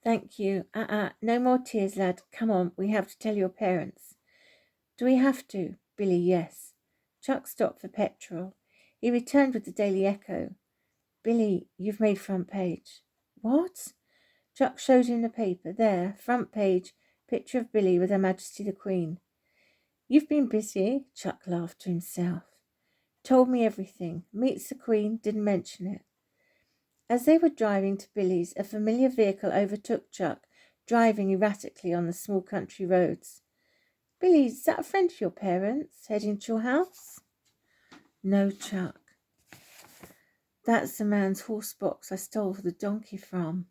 Thank you. No more tears, lad. Come on, we have to tell your parents. Do we have to? Billy, yes. Chuck stopped for petrol. He returned with the Daily Echo. Billy, you've made front page. What? Chuck showed him the paper. There, front page, picture of Billy with Her Majesty the Queen. You've been busy, Chuck laughed to himself. Told me everything. Meets the Queen, didn't mention it. As they were driving to Billy's, a familiar vehicle overtook Chuck, driving erratically on the small country roads. Billy, is that a friend of your parents, heading to your house? No, Chuck. That's the man's horse box I stole the donkey from.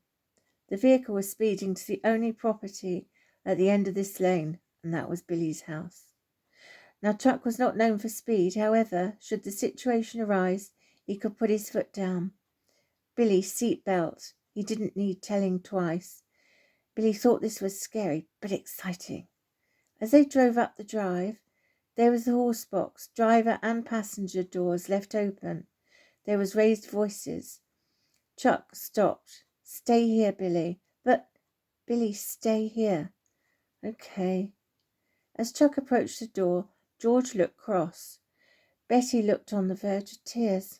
The vehicle was speeding to the only property at the end of this lane, and that was Billy's house. Now, Chuck was not known for speed. However, should the situation arise, he could put his foot down. Billy's seat belt. He didn't need telling twice. Billy thought this was scary, but exciting. As they drove up the drive, there was the horse box, driver and passenger doors left open. There was raised voices. Chuck stopped. Stay here, Billy. But, Billy, stay here. Okay. As Chuck approached the door, George looked cross. Betty looked on the verge of tears.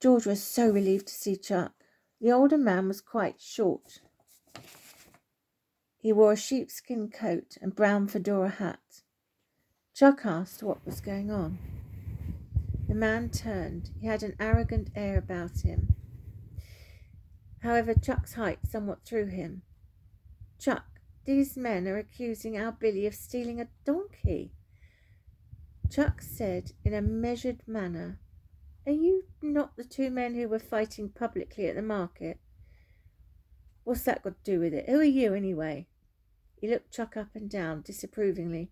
George was so relieved to see Chuck. The older man was quite short. He wore a sheepskin coat and brown fedora hat. Chuck asked what was going on. The man turned. He had an arrogant air about him. However, Chuck's height somewhat threw him. Chuck, these men are accusing our Billy of stealing a donkey. Chuck said in a measured manner, Are you not the two men who were fighting publicly at the market? What's that got to do with it? Who are you, anyway? He looked Chuck up and down disapprovingly.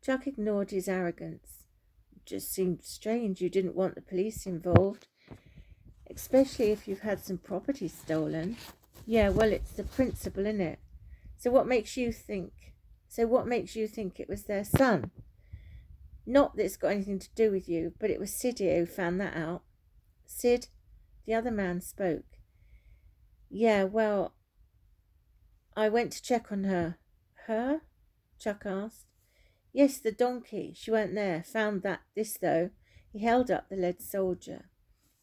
Chuck ignored his arrogance. It just seemed strange you didn't want the police involved, especially if you've had some property stolen. Yeah, well, it's the principle, innit? So what makes you think it was their son? Not that it's got anything to do with you, but it was Sid here who found that out. Sid? The other man spoke. Yeah, well, I went to check on her. Her? Chuck asked. Yes, the donkey. She weren't there. Found this, though. He held up the lead soldier.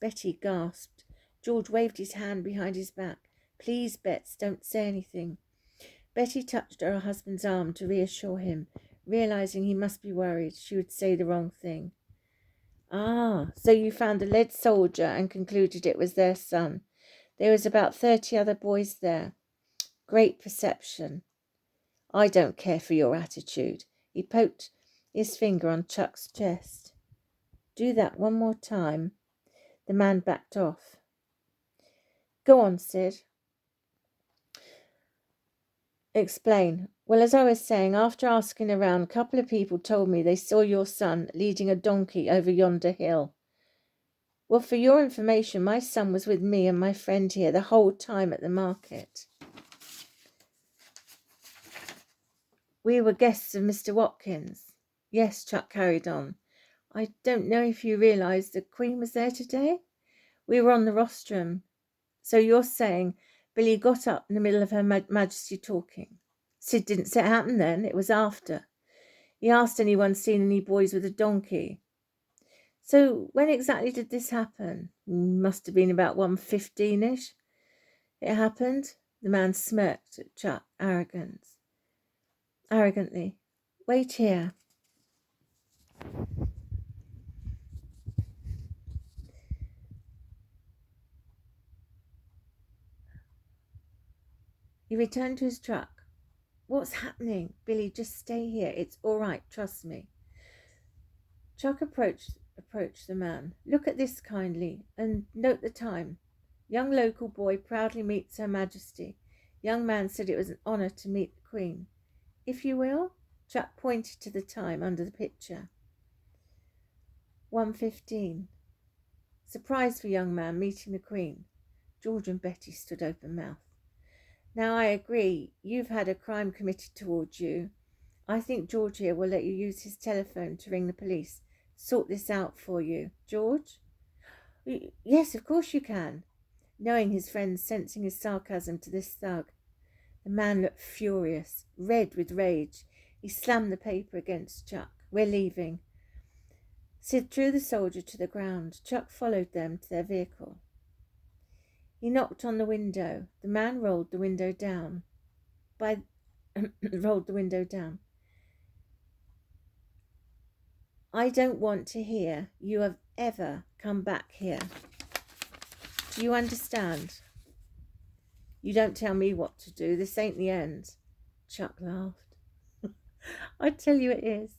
Betty gasped. George waved his hand behind his back. Please, Bets, don't say anything. Betty touched her husband's arm to reassure him. Realizing he must be worried, she would say the wrong thing. Ah, so you found a lead soldier and concluded it was their son. There was about 30 other boys there. Great perception. I don't care for your attitude. He poked his finger on Chuck's chest. Do that one more time. The man backed off. Go on, Sid. Explain. Well, as I was saying, after asking around, a couple of people told me they saw your son leading a donkey over yonder hill. Well, for your information, my son was with me and my friend here the whole time at the market. We were guests of Mr. Watkins. Yes, Chuck carried on. I don't know if you realise the Queen was there today? We were on the rostrum. So you're saying Billy got up in the middle of Her Majesty talking. Sid didn't say it happened then. It was after. He asked anyone seen any boys with a donkey. So when exactly did this happen? Must have been about 1:15-ish. It happened. The man smirked at Chuck arrogantly. Wait here. He returned to his truck. What's happening? Billy, just stay here. It's all right. Trust me. Chuck approached the man. Look at this kindly, and note the time. Young local boy proudly meets Her Majesty. Young man said it was an honour to meet the Queen. If you will? Chuck pointed to the time under the picture. 1:15. Surprise for young man meeting the Queen. George and Betty stood open-mouthed. Now I agree, you've had a crime committed towards you. I think George here will let you use his telephone to ring the police. Sort this out for you. George? Yes, of course you can. knowing his friend, sensing his sarcasm to this thug. The man looked furious, red with rage. He slammed the paper against Chuck. "We're leaving." Sid threw the soldier to the ground. Chuck followed them to their vehicle. He knocked on the window. The man rolled the window down. Rolled the window down. "I don't want to hear you have ever come back here. Do you understand? You don't tell me what to do. This ain't the end." Chuck laughed. "I tell you it is.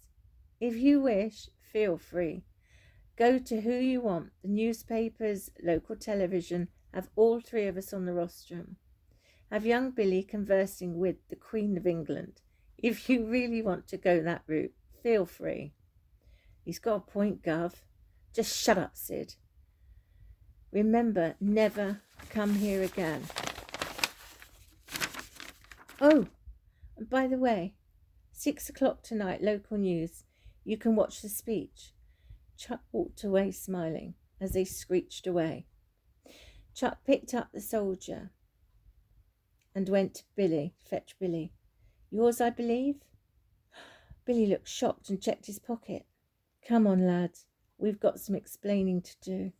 If you wish, feel free. Go to who you want. The newspapers, local television, have all three of us on the rostrum. Have young Billy conversing with the Queen of England. If you really want to go that route, feel free." "He's got a point, Gov." "Just shut up, Sid. Remember, never come here again. Oh, and by the way, 6 o'clock tonight, local news. You can watch the speech." Chuck walked away smiling as they screeched away. Chuck picked up the soldier and went to Billy, fetch Billy. "Yours, I believe?" Billy looked shocked and checked his pocket. "Come on, lads. We've got some explaining to do."